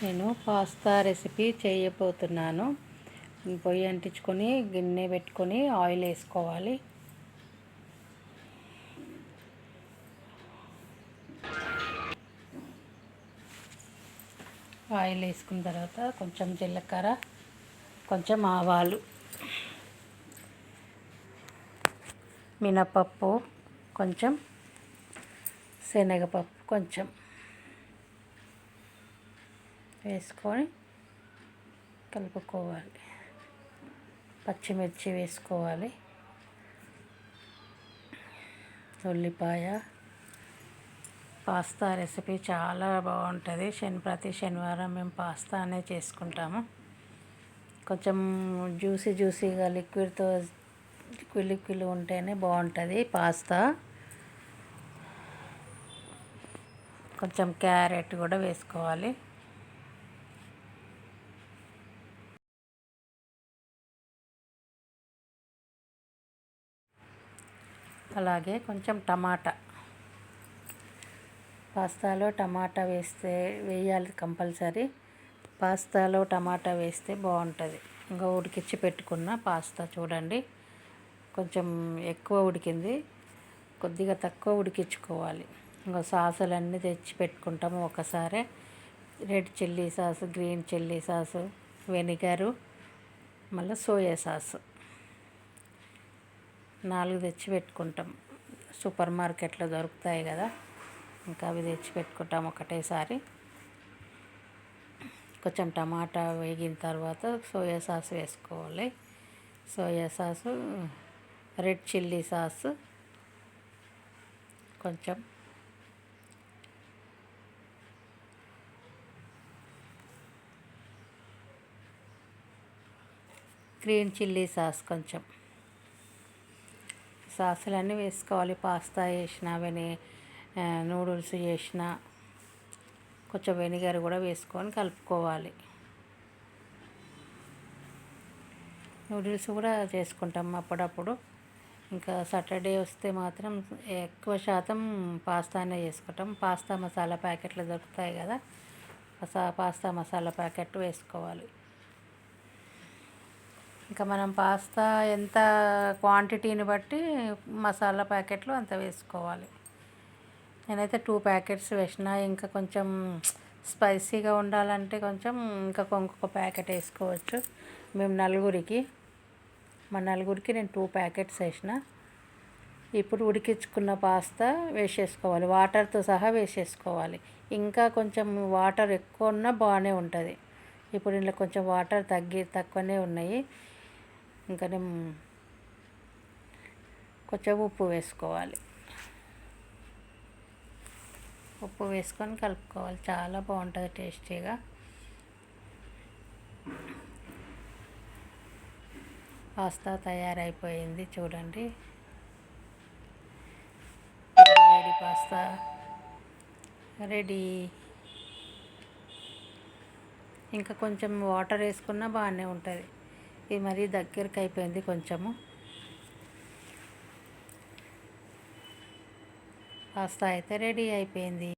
నేను pasta recipe చేయబోతున్నాను. పొయ్యి అంటించుకొని గిన్నె పెట్టుకొని ఆయిల్ వేసుకోవాలి. ఆయిల్ వేసుకున్న తర్వాత కొంచెం జీలకర్ర, కొంచెం ఆవాలు, మినపప్పు, కొంచెం శనగపప్పు కొంచెం వేసుకొని కలుపుకోవాలి. పచ్చిమిర్చి వేసుకోవాలి, ఉల్లిపాయ. పాస్తా రెసిపీ చాలా బాగుంటుంది. ప్రతి శనివారం మేము పాస్తానే చేసుకుంటాము. కొంచెం జ్యూసీగా లిక్విడ్ ఉంటేనే బాగుంటుంది పాస్తా. కొంచెం క్యారెట్ కూడా వేసుకోవాలి. అలాగే కొంచెం టమాటా. పాస్తాలో టమాటా వేయాలి కంపల్సరీ. పాస్తాలో టమాటా వేస్తే బాగుంటుంది. ఇంకా ఉడికించి పెట్టుకున్న పాస్తా చూడండి, కొంచెం ఎక్కువ ఉడికింది, కొద్దిగా తక్కువ ఉడికించుకోవాలి. ఇంకా సాసులన్నీ తెచ్చి పెట్టుకుంటాము ఒకసారి. Red chilli sauce, green chilli sauce, vinegar, మళ్ళీ సోయా సాసు 4 తెచ్చి పెట్టుకుంటాం. సూపర్ మార్కెట్లో దొరుకుతాయి కదా, ఇంకా అవి తెచ్చి పెట్టుకుంటాం ఒకటేసారి. కొంచెం టమాటా వేగిన తర్వాత సోయా సాస్ వేసుకోవాలి. Soya sauce, red chilli sauce, కొంచెం గ్రీన్ చిల్లీ సాస్, కొంచెం సాసులన్నీ వేసుకోవాలి. పాస్తా వేసిన నూడిల్స్ చేసిన కొంచెం వెనిగర్ కూడా వేసుకొని కలుపుకోవాలి. నూడిల్స్ కూడా చేసుకుంటాం అప్పుడప్పుడు. ఇంకా సాటర్డే వస్తే మాత్రం ఎక్కువ శాతం పాస్తానే చేసుకుంటాం. పాస్తా మసాలా ప్యాకెట్లు దొరుకుతాయి కదా, పాస్తా మసాలా ప్యాకెట్ వేసుకోవాలి. ఇంకా మనం పాస్తా ఎంత క్వాంటిటీని బట్టి మసాలా ప్యాకెట్లు అంత వేసుకోవాలి. నేనైతే 2 ప్యాకెట్స్ వేసిన. ఇంకా కొంచెం స్పైసీగా ఉండాలంటే కొంచెం ఇంకొక ప్యాకెట్ వేసుకోవచ్చు. మేము మా నలుగురికి నేను 2 ప్యాకెట్స్ వేసిన. ఇప్పుడు ఉడికించుకున్న పాస్తా వేసేసుకోవాలి, వాటర్తో సహా వేసేసుకోవాలి. ఇంకా కొంచెం వాటర్ ఎక్కువ ఉన్నా బాగానే ఉంటుంది. ఇప్పుడు ఇందులో కొంచెం వాటర్ తక్కువనే ఉన్నాయి. ఇంకా కొంచెం ఉప్పు వేసుకోవాలి. ఉప్పు వేసుకొని కలుపుకోవాలి. చాలా బాగుంటుంది టేస్టీగా. పాస్తా తయారైపోయింది చూడండి. వేడి పాస్తా రెడీ. ఇంకా కొంచెం వాటర్ వేసుకున్నా బాగానే ఉంటుంది. ఇది మరీ దగ్గరికి అయిపోయింది కొంచెము. పాస్తా అయితే రెడీ అయిపోయింది.